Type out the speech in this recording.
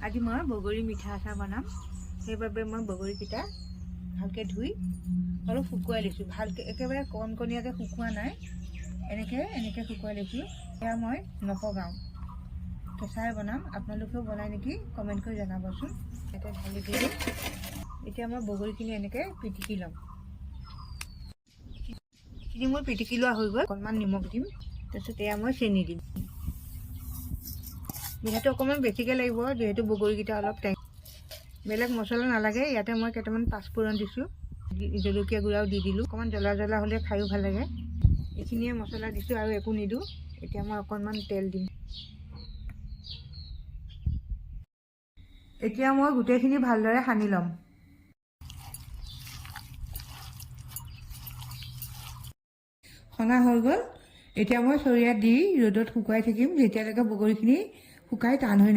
আজি মই বগৰী মিঠা আচাৰ বনাম। সেইবাবে মই বগৰীকেইটা ভালকৈ ধুই অলপ শুকুৱাই লৈছোঁ। ভালকৈ একেবাৰে কণকণীয়াকৈ শুকোৱা নাই, এনেকৈ শুকুৱাই লৈছোঁ। এয়া মই নপগাওঁ, কেঁচাই বনাম। আপোনালোকেও বনাই নেকি কমেণ্ট কৰি জনাবচোন। ইয়াতে ঢালি দিলোঁ। এতিয়া মই বগৰীখিনি এনেকৈ পিটিকি ল'ম। এইখিনি মোৰ পিটিকি লোৱা হৈ গ'ল। অকণমান নিমখ দিম, তাৰপিছত এয়া মই চেনি দিম। যিহেতু অকণমান বেছিকৈ লাগিব, যিহেতু বগৰীকেইটা অলপ টেঙা। বেলেগ মছলা নালাগে। ইয়াতে মই কেইটামান পাঁচফোৰণ দিছোঁ, জলকীয়া গুড়াও দি দিলোঁ। অকণমান জ্বলা জ্বলা হ'লে খায়ো ভাল লাগে। এইখিনিয়ে মছলা দিছোঁ আৰু একো নিদিওঁ। এতিয়া মই অকণমান তেল দিম। এতিয়া মই গোটেইখিনি ভালদৰে সানি ল'ম। সনা হৈ গ'ল। এতিয়া মই চৰিয়াত দি ৰ'দত শুকুৱাই থাকিম, যেতিয়ালৈকে বগৰীখিনি শুকাই টান হৈ